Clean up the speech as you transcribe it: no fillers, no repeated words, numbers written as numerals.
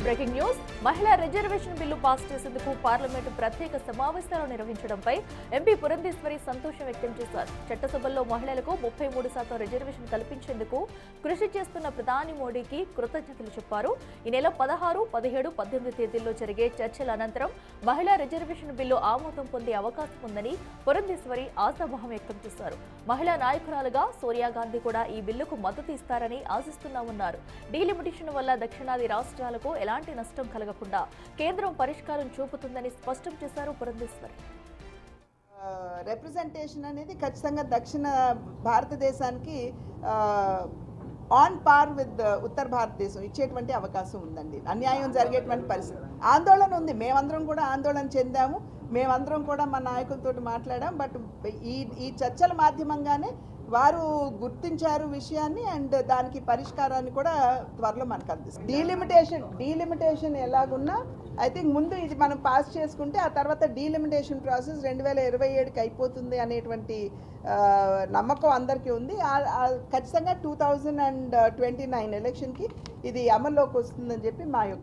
Breaking news మహిళా reservation bill pass చేసేందుకు parliament ప్రత్యేక సమావేశాలు నిర్వహించడంపై ఎంపీ పురంధేశ్వరి సంతోషం వ్యక్తం చేశారు. చట్టసభల్లో మహిళలకు 33% రిజర్వేషన్ కల్పించేందుకు కృషి చేస్తున్న ప్రధాని మోడీకి కృతజ్ఞతలు చెప్పారు. ఈ నెల 16, 17, 18 తేదీల్లో జరిగే చర్చల అనంతరం మహిళా రిజర్వేషన్ బిల్లు ఆమోదం పొందే అవకాశం ఉందని పురంధేశ్వరి ఆశాభావం వ్యక్తం చేశారు. మహిళా నాయకురాలుగా సోనియా గాంధీ కూడా ఈ బిల్లుకు మద్దతు ఇస్తారని ఆశిస్తున్నామన్నారు. డీలిమిటేషన్ వల్ల దక్షిణాది రాష్ట్రాలకు ఎలాంటి నష్టం కలగకుండా కేంద్రం పరిష్కారం చూపుతుందని స్పష్టం చేశారు పురంధేశ్వరి. రిప్రజెంటేషన్ అనేది ఖచ్చితంగా దక్షిణ భారతదేశానికి ఆన్ పార్ విత్ ఉత్తర భారతదేశం ఇచ్చేటువంటి అవకాశం ఉందండి. అన్యాయం జరిగేటువంటి పరిస్థితి ఆందోళన ఉంది. మేమందరం కూడా ఆందోళన చెందాము. మేమందరం కూడా మా నాయకులతో మాట్లాడాం. బట్ ఈ చర్చల మాధ్యమంగానే వారు గుర్తించారు విషయాన్ని అండ్ దానికి పరిష్కారాన్ని కూడా త్వరలో మనకు అందిస్తుంది. డీలిమిటేషన్ ఎలాగున్నా ఐ థింక్ ముందు ఇది మనం పాస్ చేసుకుంటే ఆ తర్వాత డీలిమిటేషన్ ప్రాసెస్ 2027కి అయిపోతుంది అనేటువంటి నమ్మకం అందరికీ ఉంది. ఖచ్చితంగా 2029 ఎలక్షన్కి ఇది అమల్లోకి వస్తుందని చెప్పి మా యొక్క